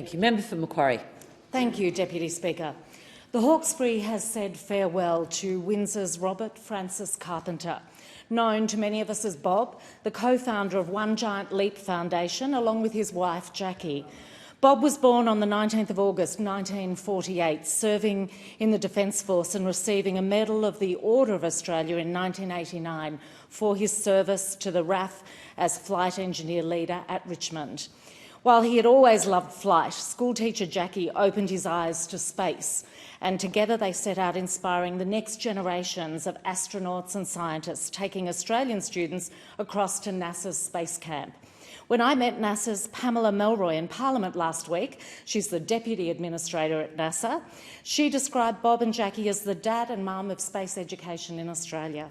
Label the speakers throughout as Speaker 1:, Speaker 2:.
Speaker 1: Thank you. Member for Macquarie.
Speaker 2: Thank you, Deputy Speaker. The Hawkesbury has said farewell to Windsor's Robert Francis Carpenter, known to many of us as Bob, the co-founder of One Giant Leap Foundation, along with his wife Jackie. Bob was born on the 19th of August 1948, serving in the Defence Force and receiving a Medal of the Order of Australia in 1989 for his service to the RAF as flight engineer leader at Richmond. While he had always loved flight, schoolteacher Jackie opened his eyes to space, and together they set out inspiring the next generations of astronauts and scientists, taking Australian students across to NASA's Space Camp. When I met NASA's Pamela Melroy in Parliament last week, she's the Deputy Administrator at NASA, she described Bob and Jackie as the dad and mum of space education in Australia.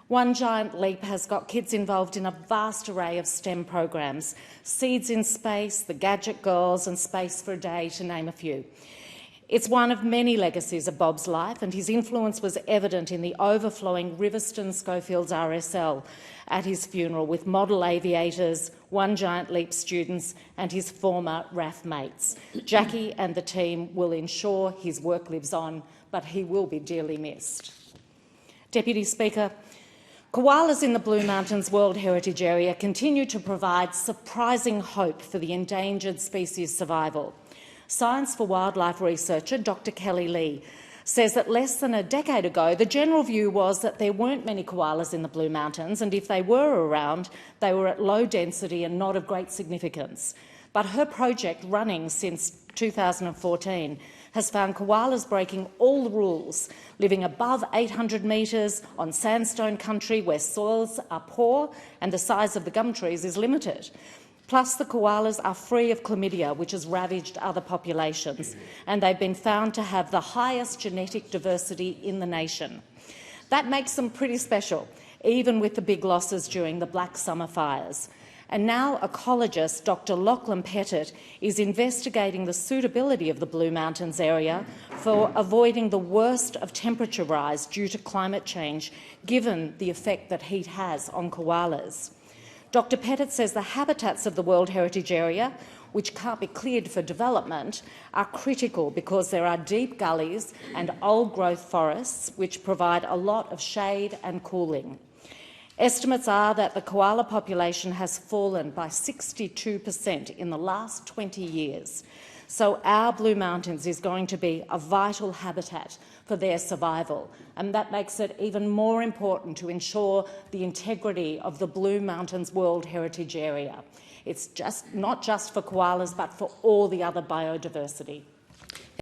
Speaker 2: One Giant Leap has got kids involved in a vast array of STEM programs, Seeds in Space, the Gadget Girls and Space for a Day, to name a few. It's one of many legacies of Bob's life, and his influence was evident in the overflowing Riverston Schofields RSL at his funeral, with model aviators, One Giant Leap students and his former RAF mates. Jackie and the team will ensure his work lives on, but he will be dearly missed. Deputy Speaker, koalas in the Blue Mountains World Heritage Area continue to provide surprising hope for the endangered species survival. Science for Wildlife researcher Dr Kelly Lee says that less than a decade ago, the general view was that there weren't many koalas in the Blue Mountains, and if they were around, they were at low density and not of great significance. But her project, running since 2014, has found koalas breaking all the rules, living above 800 metres on sandstone country where soils are poor and the size of the gum trees is limited. Plus, the koalas are free of chlamydia, which has ravaged other populations, and they've been found to have the highest genetic diversity in the nation. That makes them pretty special, even with the big losses during the Black Summer fires. And now ecologist Dr Lachlan Pettit is investigating the suitability of the Blue Mountains area for avoiding the worst of temperature rise due to climate change, given the effect that heat has on koalas. Dr Pettit says the habitats of the World Heritage Area, which can't be cleared for development, are critical because there are deep gullies and old-growth forests which provide a lot of shade and cooling. Estimates are that the koala population has fallen by 62% in the last 20 years. So our Blue Mountains is going to be a vital habitat for their survival, and that makes it even more important to ensure the integrity of the Blue Mountains World Heritage Area. It's not just for koalas, but for all the other biodiversity.